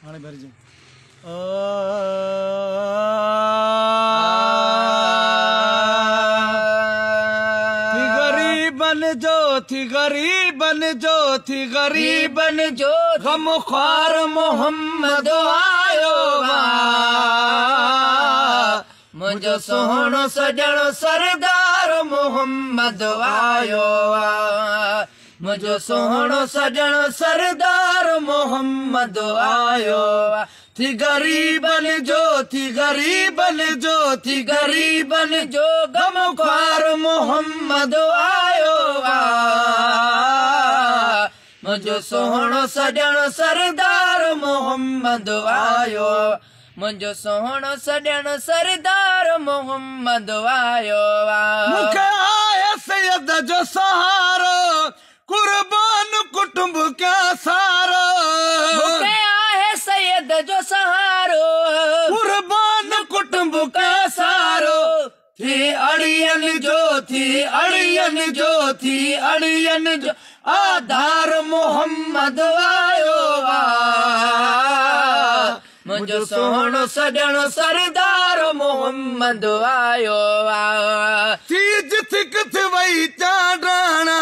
हाणे भरजे थी गरीबन जो गम ख्वार मोहम्मद आयो मुझो सोहणो सजण सरदार मोहम्मद आयो मुझो सोहणो सजण सरदार मोहम्मद आयो थी गरीबन जो गम ख्वार मोहम्मद आयो मुझो सोहणो सजण सरदार मोहम्मद आयो मुझो सोहणो सजण सरदार मोहम्मद आयो मुखे आया सैयद जो सहारो कुर्बान कुटुंब क्या सारो मुखे आया सैयद जो सहारो कुर्बान कुटुंब का सारो थी अड़ियन जो आधार मोहम्मद आयो मुझो सोहणो सजण सरदार मोहम्मद आयो थी जिथ किथ वई चांडाणा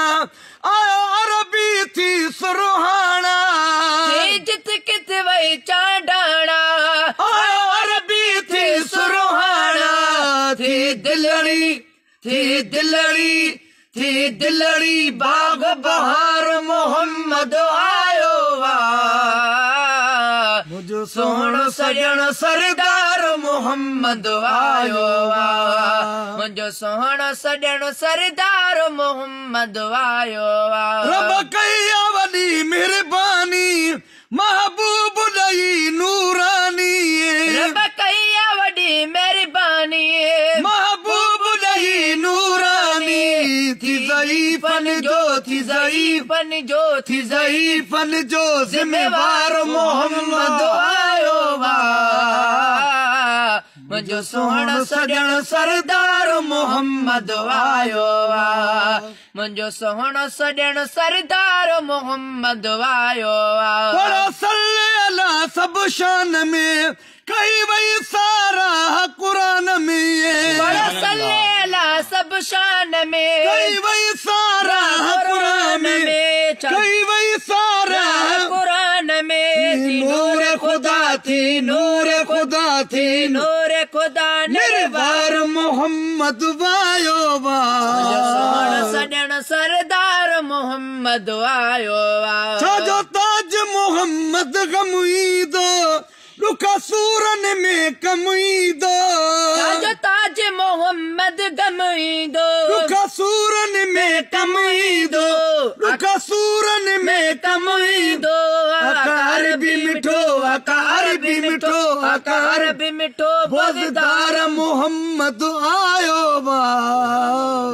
आयो अरबी थी सुरहाना थी जिथ किथ वई चांडाणा आयो अरबी थी सुरहाना थी दिलड़ी बाग बहार मोहम्मद आयो मुझो सोहणो सजण सरदार मोहम्मद आयो मुझो सोहणो सजण सरदार मोहम्मद आयो रब कई वॾी मेहरबानी महबूब ॾई नूरानी रब कई वॾी मेहरबानी महबूब ॾई नूरानी थी ज़ईफ़न जो ज़िम्मेवार मोहम्मद आयो मुझो सोहणो सजण सरदार मोहम्मद आयो मुझो सोहणो सजण सरदार मोहम्मद आयो बड़ा सल्ले अला सब शान में कई वई सारा कुरान में बड़ा सल्ले अला सब शान में कई वई सारा कुरान में कई वई सारा कुरान में नूर खुदा निर्वार मोहम्मद आयो सोहणो सजण सरदार मोहम्मद आयो छो ताज मोहम्मद गमुईदो रुखा सूरन में कमुईदो छो ताज मोहम्मद गमुईदो रुखा सूरन में कमुईदो रुखा सूरन में कमुईदो आकार भी मिठो बोलदार मोहम्मद आयो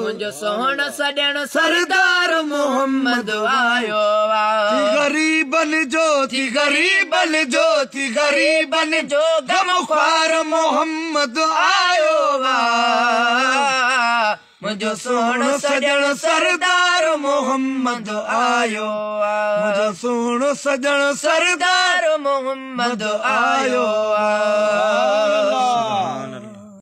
मुझो सोहणो सजण सरदार मोहम्मद आयो थी गरीबन जो गम ख्वार मोहम्मद आयो मुझो सोहणो सजण सरदार मोहम्मद आयो मुझो सोहणो सजण सरदार मोहम्मद आयो